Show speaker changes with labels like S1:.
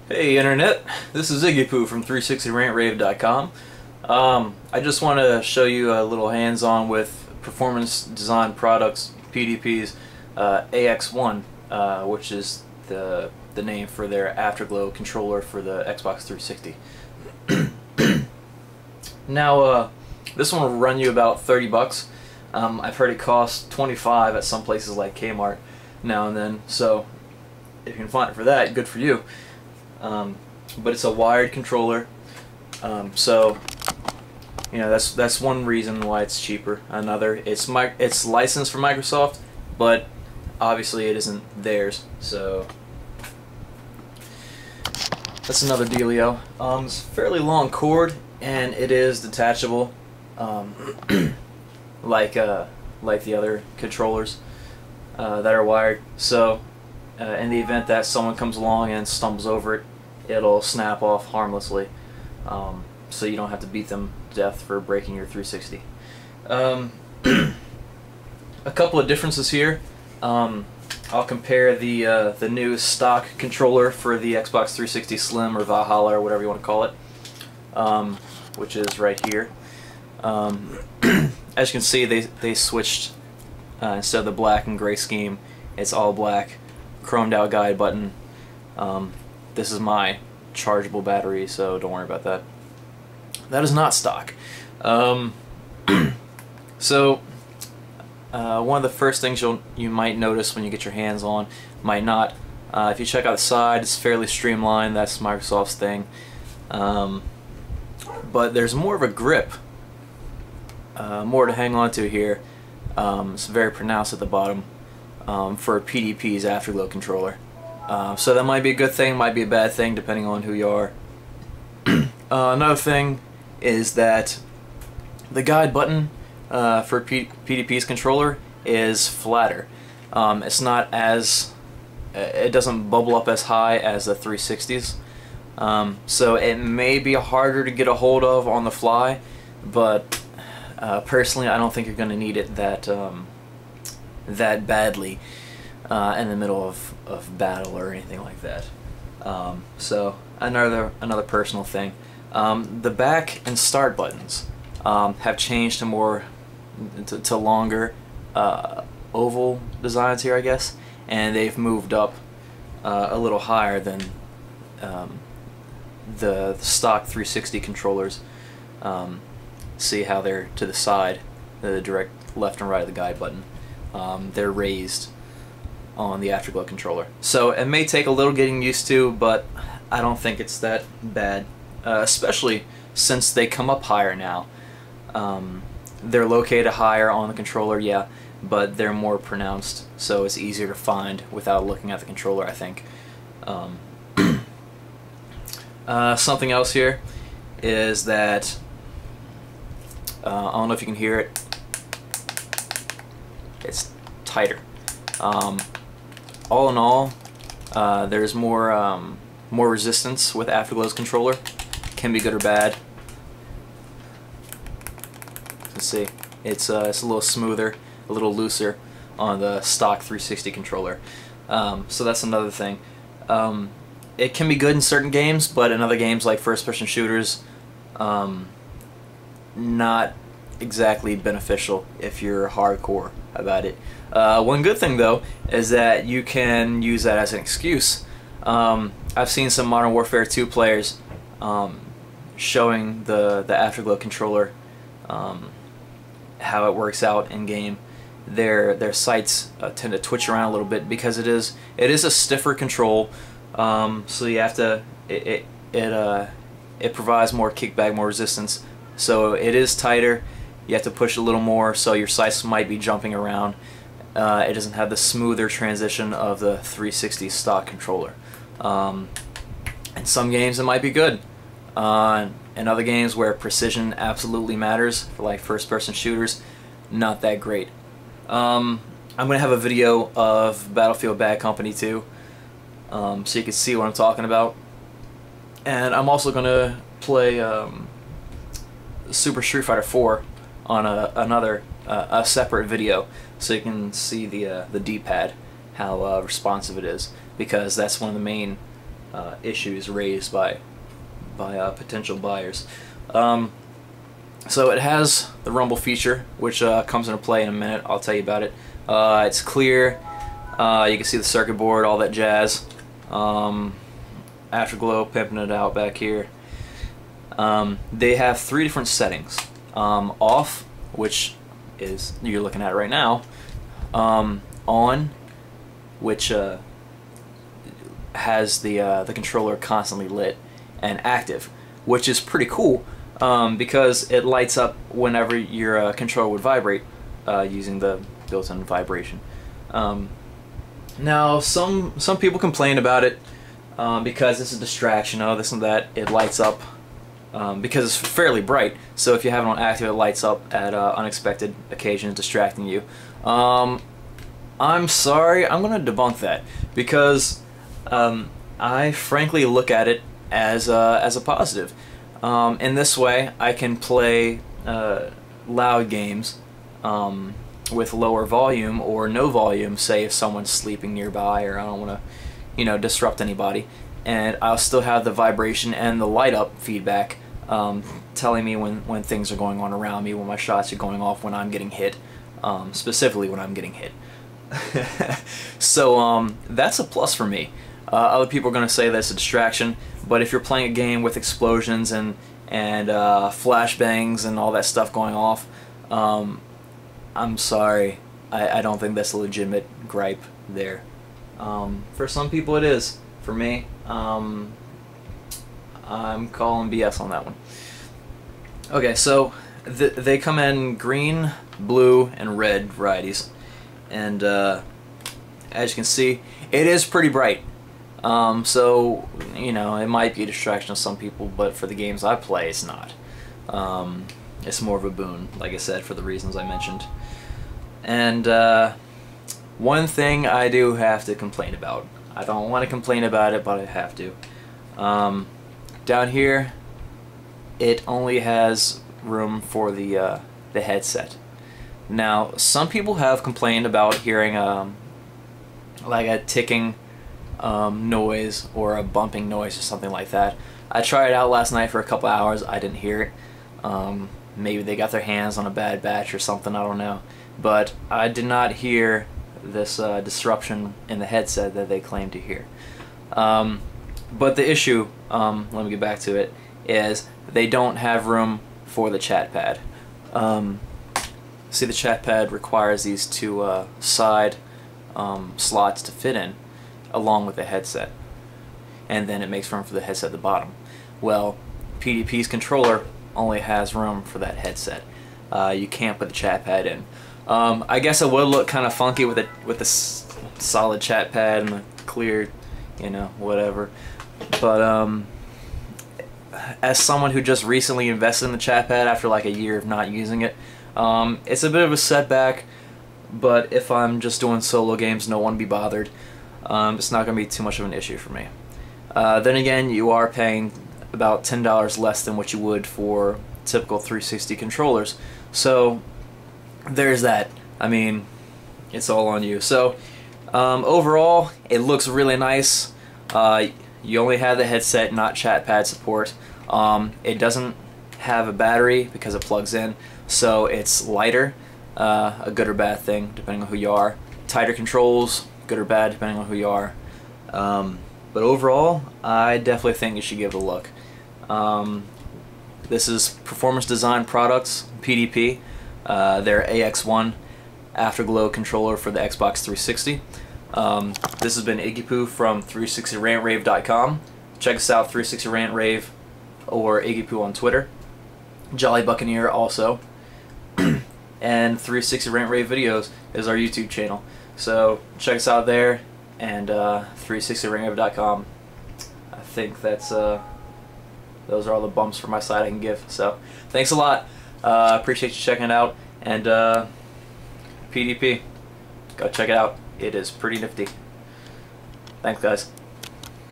S1: Hey Internet, this is Iggypu from 360rantrave.com. I just want to show you a little hands-on with Performance Design Products, PDP's AX.1, which is the name for their Afterglow controller for the Xbox 360. Now, this one will run you about 30 bucks. I've heard it costs 25 at some places like Kmart now and then, so if you can find it for that, good for you. But it's a wired controller, so you know that's one reason why it's cheaper. Another, it's licensed for Microsoft, but obviously it isn't theirs, so that's another dealio. It's a fairly long cord, and it is detachable, like the other controllers that are wired. So in the event that someone comes along and stumbles over it, it'll snap off harmlessly, so you don't have to beat them to death for breaking your 360. A couple of differences here. I'll compare the new stock controller for the Xbox 360 Slim or Valhalla or whatever you want to call it, which is right here. As you can see, they switched, instead of the black and gray scheme, it's all black, chromed out guide button. This is my chargeable battery, so don't worry about that. That is not stock. So one of the first things you might notice when you get your hands on, might not, if you check out the side, it's fairly streamlined. That's Microsoft's thing. But there's more of a grip, more to hang on to here. It's very pronounced at the bottom for PDP's Afterglow controller. So that might be a good thing, might be a bad thing, depending on who you are. Another thing is that the guide button for PDP's controller is flatter. It's not as, it doesn't bubble up as high as the 360s. So it may be harder to get a hold of on the fly, but personally I don't think you're going to need it that badly in the middle of battle or anything like that. So another personal thing. The back and start buttons have changed to more to longer oval designs here, I guess, and they've moved up a little higher than the stock 360 controllers. See how they're to the side, the direct left and right of the guide button. They're raised on the Afterglow controller. So it may take a little getting used to, but I don't think it's that bad, especially since they come up higher now. They're located higher on the controller, yeah, but they're more pronounced, so it's easier to find without looking at the controller, I think. Something else here is that, I don't know if you can hear it, it's tighter. All in all, there's more resistance with Afterglow's controller. Can be good or bad. Let's see, it's a little smoother, a little looser on the stock 360 controller. So that's another thing. It can be good in certain games, but in other games like first-person shooters, not exactly beneficial if you're hardcore about it. One good thing though is that you can use that as an excuse. I've seen some Modern Warfare 2 players showing the Afterglow controller, how it works out in game. Their sights tend to twitch around a little bit because it is a stiffer control. So you have to it provides more kickback, more resistance. So it is tighter. You have to push a little more, so your sights might be jumping around. It doesn't have the smoother transition of the 360 stock controller. In some games it might be good. In other games where precision absolutely matters, for like first-person shooters, not that great. I'm going to have a video of Battlefield Bad Company 2, so you can see what I'm talking about. And I'm also going to play Super Street Fighter 4 on a separate video, so you can see the D-pad, how responsive it is, because that's one of the main issues raised by potential buyers. So it has the rumble feature, which comes into play in a minute. I'll tell you about it. It's clear. You can see the circuit board, all that jazz. Afterglow pimping it out back here. They have 3 different settings. Off, which is you're looking at right now. On, which has the controller constantly lit, and active, which is pretty cool because it lights up whenever your controller would vibrate using the built-in vibration. Now some people complain about it because it's a distraction. Oh, this and that. It lights up because it's fairly bright. So if you have it on active, it lights up at unexpected occasions, distracting you. I'm sorry, I'm going to debunk that because I frankly look at it as a positive. In this way, I can play loud games with lower volume or no volume, say if someone's sleeping nearby or I don't want to, you know, disrupt anybody, and I'll still have the vibration and the light up feedback telling me when things are going on around me, when my shots are going off, when I'm getting hit, specifically when I'm getting hit. So that's a plus for me. Other people are going to say that's a distraction, but if you're playing a game with explosions and flashbangs and all that stuff going off, I'm sorry, I don't think that's a legitimate gripe there. For some people it is. For me, I'm calling BS on that one. Okay, so they come in green, blue, and red varieties, and as you can see, it is pretty bright. So, you know, it might be a distraction to some people, but for the games I play, it's not. It's more of a boon, like I said, for the reasons I mentioned. And one thing I do have to complain about. I don't want to complain about it, but I have to. Down here, it only has room for the headset. Now, some people have complained about hearing like a ticking noise or a bumping noise or something like that. I tried it out last night for a couple hours. I didn't hear it. Maybe they got their hands on a bad batch or something, I don't know. But I did not hear this disruption in the headset that they claim to hear. But the issue, let me get back to it, is they don't have room for the chat pad. See, the chat pad requires these 2 side slots to fit in, along with the headset, and then it makes room for the headset at the bottom. Well, PDP's controller only has room for that headset. You can't put the chat pad in. I guess it would look kind of funky with the solid chat pad and the clear, you know, whatever. But as someone who just recently invested in the chat pad after like a year of not using it, it's a bit of a setback. But if I'm just doing solo games, no one be bothered. It's not going to be too much of an issue for me. Then again, you are paying about $10 less than what you would for typical 360 controllers. So there's that. I mean, it's all on you. So overall, it looks really nice. You only have the headset, not chat pad support. It doesn't have a battery because it plugs in, so it's lighter. A good or bad thing, depending on who you are. Tighter controls, good or bad, depending on who you are. But overall, I definitely think you should give it a look. This is Performance Design Products, PDP. Their AX.1 Afterglow controller for the Xbox 360. This has been Iggypu from 360rantrave.com. Check us out, 360rantrave or Iggypu on Twitter. Jolly Buccaneer also. And 360rantrave videos is our YouTube channel. So check us out there, and 360rantrave.com. I think that's those are all the bumps from my side I can give. So thanks a lot. Appreciate you checking it out, and PDP, go check it out. It is pretty nifty. Thanks, guys.